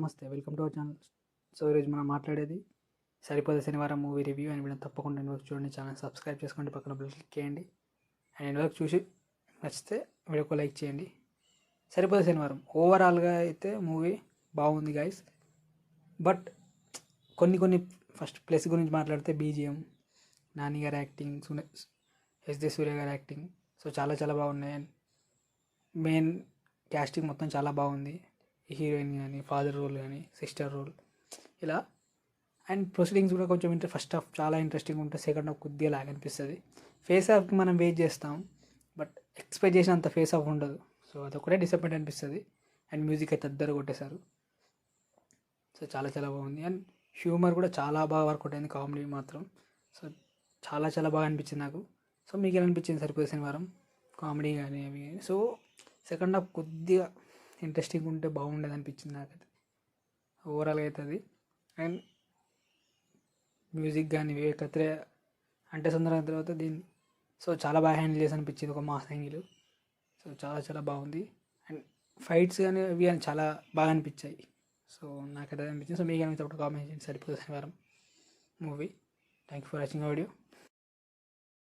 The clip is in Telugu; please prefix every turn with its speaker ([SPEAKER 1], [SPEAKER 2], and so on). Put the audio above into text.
[SPEAKER 1] నమస్తే, welcome to our channel. So ఈరోజు మనం మాట్లాడేది సరిపోదు శనివారం మూవీ రివ్యూ. అండ్ వీడియో తప్పకుండా ఎండ్ వరకు చూడండి, ఛానల్ సబ్స్క్రైబ్ చేసుకోండి, పక్కన బెల్ క్లిక్ చేయండి. అండ్ ఎండ్ వరకు చూసి నచ్చితే వీడియోకి లైక్ చేయండి. సరిపోదు శనివారం ఓవరాల్గా అయితే మూవీ బాగుంది గైస్. బట్ కొన్ని ఫస్ట్ ప్లస్ గురించి మాట్లాడితే బీజిఎం, నాని గారి యాక్టింగ్, ఎస్జే సూర్య గారి యాక్టింగ్ సో చాలా బాగున్నాయి. అండ్ మెయిన్ క్యాస్టింగ్ మొత్తం చాలా బాగుంది. హీరోయిన్ కానీ, ఫాదర్ రోల్ కానీ, సిస్టర్ రోల్ ఇలా. అండ్ ప్రొసీడింగ్స్ కూడా కొంచెం ఫస్ట్ హాఫ్ చాలా ఇంట్రెస్టింగ్ ఉంటుంది, సెకండ్ హాఫ్ కొద్దిగా లాగ్ అనిపిస్తుంది. ఫేస్ ఆఫ్కి మనం వెయిట్ చేస్తాం, బట్ ఎక్స్పెక్ట్ చేసినంత ఫేస్ ఆఫ్ ఉండదు. సో అదొకటే డిసప్పాయింట్ అనిపిస్తుంది. అండ్ మ్యూజిక్ అయితే ఇద్దరు కొట్టేశారు. సో చాలా బాగుంది. అండ్ హ్యూమర్ కూడా చాలా బాగా వర్కౌట్ అయింది, కామెడీ మాత్రం. సో చాలా బాగా అనిపించింది నాకు. సో మీకు ఎలా అనిపించింది సరిపోదు శనివారం కామెడీ కానీ అవి కానీ? సో సెకండ్ హాఫ్ కొద్దిగా ఇంట్రెస్టింగ్ ఉంటే బాగుండేది అనిపించింది నాకైతే ఓవరాల్గా అయితే అది. అండ్ మ్యూజిక్ కానీ వివేక్ అత్రే అంటే సుందరం తర్వాత దీన్ని సో చాలా బాగా హ్యాండిల్ చేసి అనిపించింది, ఒక మాస్ యాంగిల్. సో చాలా బాగుంది. అండ్ ఫైట్స్ కానీ అవి కానీ చాలా బాగా అనిపించాయి. సో నాకైతే అనిపించింది. సో మీకు అనిపించినప్పుడు కామెంట్ చేయండి. సరిపోదు శనివారం movie. Thank you for watching video.